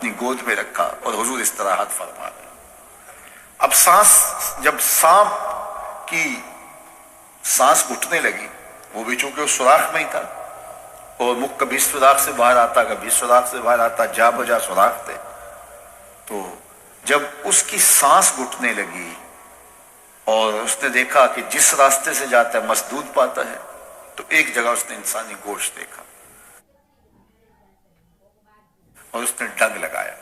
اپنی گود میں رکھا اور حضور استراحت فرما رہے. اب جب سانپ کی سانس گھٹنے لگی، وہ بھی چونکہ اس سوراخ میں ہی تھا اور مکھ کبھی اس سوراخ سے باہر آتا کبھی اس سوراخ سے باہر آتا، جا بجا سوراخ تھے. تو جب اس کی سانس گھٹنے لگی اور اس نے دیکھا کہ جس راستے سے جاتا ہے مسدود پاتا ہے، تو ایک جگہ اس نے انسانی گوشت دیکھا اور اس نے ڈنگ لگایا.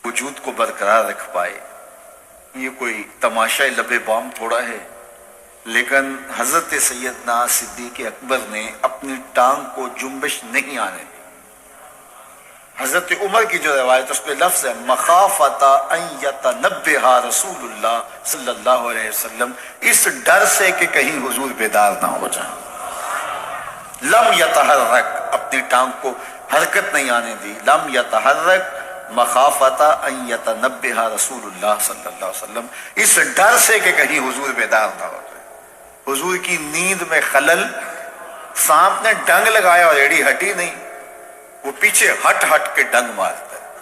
وجود کو برقرار رکھ پائے. یہ کوئی تماشا لب بام تھوڑا ہے، لیکن حضرت سیدنا صدیق اکبر نے اپنی ٹانگ کو جنبش نہیں آنے دی. حضرت عمر کی جو روایت اس پہ لفظ ہے مخافتا ان یتنبہ رسول اللہ صلی اللہ علیہ وسلم، اس ڈر سے کہ کہیں حضور بیدار نہ ہو جائیں. لم یتحرک، اپنی ٹانگ کو حرکت نہیں آنے دی. لم یتحرک مخافتا ان یتنبہ رسول اللہ صلی اللہ علیہ وسلم، اس ڈر سے کہ کہیں حضور بیدار نہ ہو جائے. حضور کی نیند میں خلل. سانپ نے ڈنگ لگایا اور ایڑی ہٹی نہیں، وہ پیچھے ہٹ ہٹ کے ڈنگ مارتا ہے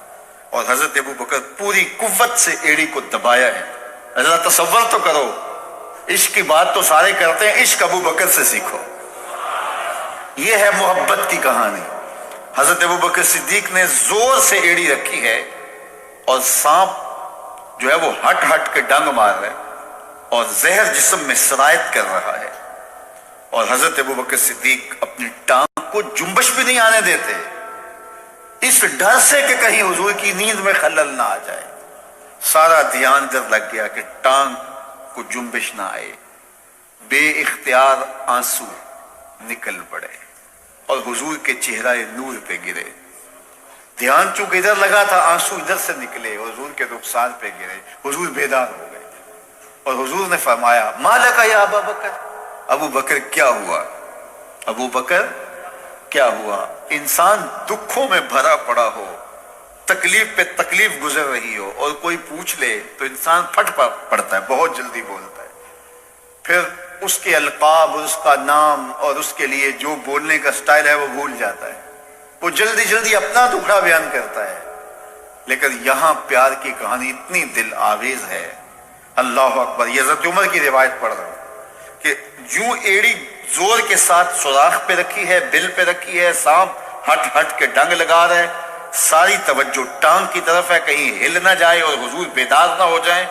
اور حضرت ابو بکر پوری قوت سے ایڑی کو دبایا ہے. حضرت تصور تو کرو، عشق کی بات تو سارے کرتے ہیں، عشق ابو بکر سے سیکھو. یہ ہے محبت کی کہانی. حضرت ابو بکر صدیق نے زور سے ایڑی رکھی ہے اور سانپ جو ہے وہ ہٹ ہٹ کے ڈنگ مار رہا ہے اور زہر جسم میں سرایت کر رہا ہے، اور حضرت ابو بکر صدیق اپنی ٹانگ کو جنبش بھی نہیں آنے دیتے، اس ڈر سے کہ کہیں حضور کی نیند میں خلل نہ آ جائے. سارا دھیان ادھر لگ گیا کہ ٹانگ کو جنبش نہ آئے. بے اختیار آنسو نکل پڑے اور حضور کے چہرہ نور پہ گرے. دھیان چونکہ ادھر لگا تھا، آنسو ادھر سے نکلے، حضور کے رخسار پہ گرے. حضور بیدار ہو گئے اور حضور نے فرمایا ما لک یا ابا بکر، ابو بکر کیا ہوا؟ ابو بکر کیا ہوا؟ انسان دکھوں میں بھرا پڑا ہو، تکلیف پہ تکلیف گزر رہی ہو اور کوئی پوچھ لے تو انسان پھٹ پڑتا ہے، بہت جلدی بولتا ہے. پھر اس کے القاب اور اس کا نام اور اس کے لیے جو بولنے کا سٹائل ہے وہ بھول جاتا ہے، وہ جلدی جلدی اپنا دکھڑا بیان کرتا ہے. لیکن یہاں پیار کی کہانی اتنی دل آویز ہے. اللہ اکبر. یہ حضرت عمر کی روایت پڑھ رہا ہوں کہ یوں ایڑی زور کے ساتھ سوراخ پہ رکھی ہے، بل پہ رکھی ہے، سانپ ہٹ ہٹ کے ڈنگ لگا رہا ہے، ساری توجہ ٹانگ کی طرف ہے کہیں ہل نہ جائے اور حضور بیدار نہ ہو جائیں.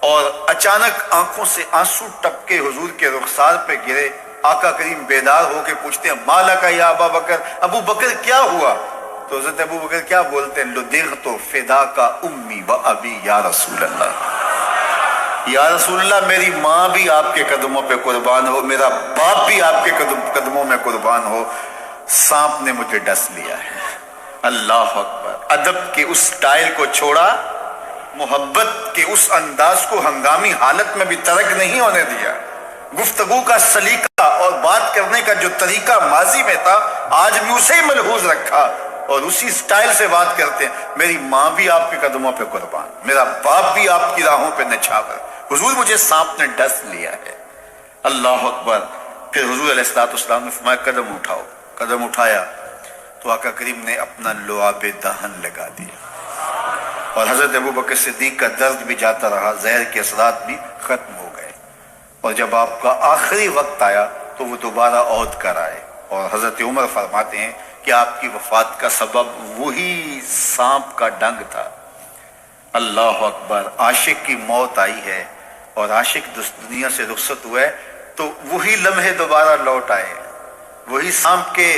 اور اچانک آنکھوں سے آنسو ٹپکے حضور کے رخسار پہ گرے. آقا کریم بیدار ہو کے پوچھتے ہیں ما لک یا ابا بکر، ابو بکر کیا ہوا؟ تو حضرت ابو بکر کیا بولتے ہیں؟ لدغت فداک امی و ابی یا رسول اللہ. یا رسول اللہ، میری ماں بھی آپ کے قدموں پہ قربان ہو، میرا باپ بھی آپ کے قدموں میں قربان ہو، سانپ نے مجھے ڈس لیا ہے. اللہ اکبر. ادب کے اس سٹائل کو چھوڑا، محبت کے اس انداز کو ہنگامی حالت میں بھی ترک نہیں ہونے دیا. گفتگو کا سلیقہ اور بات کرنے کا جو طریقہ ماضی میں تھا آج بھی اسے ہی ملحوظ رکھا اور اسی سٹائل سے بات کرتے ہیں. میری ماں بھی آپ کے قدموں پہ قربان، میرا باپ بھی آپ کی راہوں پہ نچھاور، حضور مجھے سانپ نے ڈس لیا ہے. اللہ اکبر. پھر حضور علیہ السلام نے فرمایا قدم اٹھاؤ. قدم اٹھایا تو آقا کریم نے اپنا لعاب دہن لگا دیا اور حضرت ابو بکر صدیق کا درد بھی جاتا رہا، زہر کے اثرات بھی ختم ہو گئے. اور جب آپ کا آخری وقت آیا تو وہ دوبارہ عود کر آئے اور حضرت عمر فرماتے ہیں کہ آپ کی وفات کا سبب وہی سانپ کا ڈنگ تھا. اللہ اکبر. عاشق کی موت آئی ہے اور عاشق دنیا سے رخصت ہوا ہے تو وہی لمحے دوبارہ لوٹ آئے. وہی سانپ کے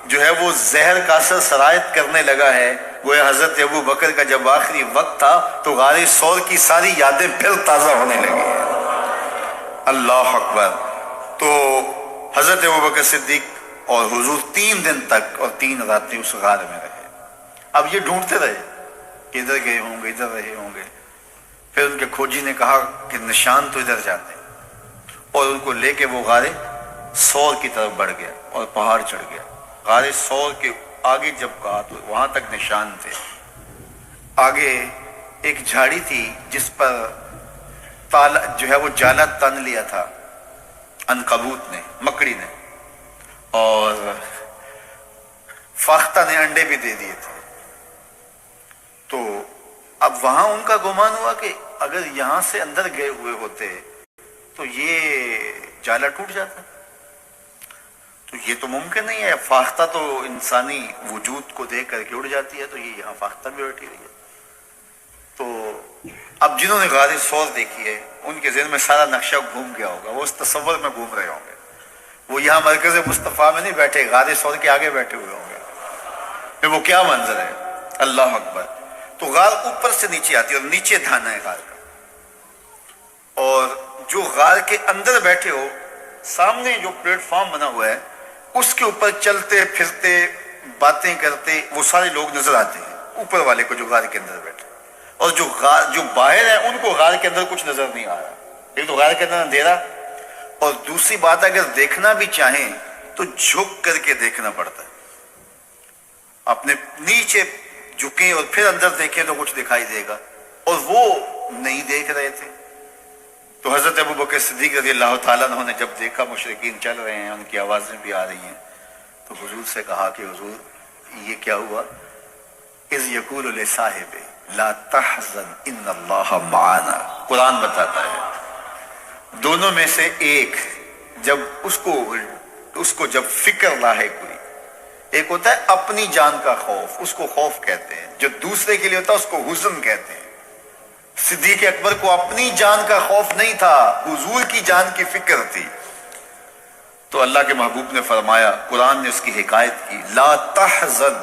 جو ہے وہ زہر کا اثر سرایت کرنے لگا ہے. وہ حضرت ابو بکر کا جب آخری وقت تھا تو غار ثور کی ساری یادیں پھر تازہ ہونے لگی ہیں. اللہ اکبر. تو حضرت ابو بکر صدیق اور حضور 3 دن تک اور 3 راتیں اس غار میں رہے. اب یہ ڈھونڈتے رہے کہ ادھر گئے ہوں گے، ادھر رہے ہوں گے. پھر ان کے کھوجی نے کہا کہ نشان تو ادھر جاتے ہیں، اور ان کو لے کے وہ غار ثور کی طرف بڑھ گیا اور پہاڑ چڑھ گیا. غار ثور کے آگے جب کہا تو وہاں تک نشان تھے. آگے ایک جھاڑی تھی جس پر تالا جو ہے وہ جالا تن لیا تھا عنکبوت نے، مکڑی نے، اور فاختہ نے انڈے بھی دے دیے تھے. اب وہاں ان کا گمان ہوا کہ اگر یہاں سے اندر گئے ہوئے ہوتے تو یہ جالا ٹوٹ جاتا، تو یہ تو ممکن نہیں ہے، فاختہ تو انسانی وجود کو دیکھ کر کے اڑ جاتی ہے، تو یہ یہاں فاختہ بھی بیٹھی ہوئی ہے۔ تو اب جنہوں نے غار ثور دیکھی ہے ان کے ذہن میں سارا نقشہ گھوم گیا ہوگا، وہ اس تصور میں گھوم رہے ہوں گے، وہ یہاں مرکز مصطفیٰ میں نہیں بیٹھے، غار ثور کے آگے بیٹھے ہوئے ہوں گے، پھر وہ کیا منظر ہے، اللہ اکبر۔ تو غار اوپر سے نیچے آتی ہے اور نیچے دھانا ہے غار کا، اور جو غار کے اندر بیٹھے ہو سامنے جو پلیٹ فارم بنا ہوا ہے اس کے اوپر چلتے پھرتے باتیں کرتے وہ سارے لوگ نظر آتے ہیں اوپر والے کو جو غار کے اندر بیٹھے، اور جو باہر ہیں ان کو غار کے اندر کچھ نظر نہیں آ رہا، ایک تو غار کے اندر اندھیرا، اور دوسری بات اگر دیکھنا بھی چاہیں تو جھک کر کے دیکھنا پڑتا ہے، اپنے نیچے جھکیں اور پھر اندر دیکھیں تو کچھ دکھائی دے گا، اور وہ نہیں دیکھ رہے تھے۔ تو حضرت ابوبکر صدیق رضی اللہ تعالیٰ عنہ نے جب دیکھا مشرکین چل رہے ہیں، ان کی آوازیں بھی آ رہی ہیں، تو حضور سے کہا کہ حضور یہ کیا ہوا؟ اذ یقول لصاحب لا تحزن ان اللہ معنا، قرآن بتاتا ہے دونوں میں سے ایک جب اس کو جب فکر لاحق ہوئی، ایک ہوتا ہے اپنی جان کا خوف، اس کو خوف کہتے ہیں، جو دوسرے کے لیے ہوتا ہے اس کو حزن کہتے ہیں۔ صدیق اکبر کو اپنی جان کا خوف نہیں تھا، حضور کی جان کی فکر تھی، تو اللہ کے محبوب نے فرمایا، قرآن نے اس کی حکایت کی، لا تحزن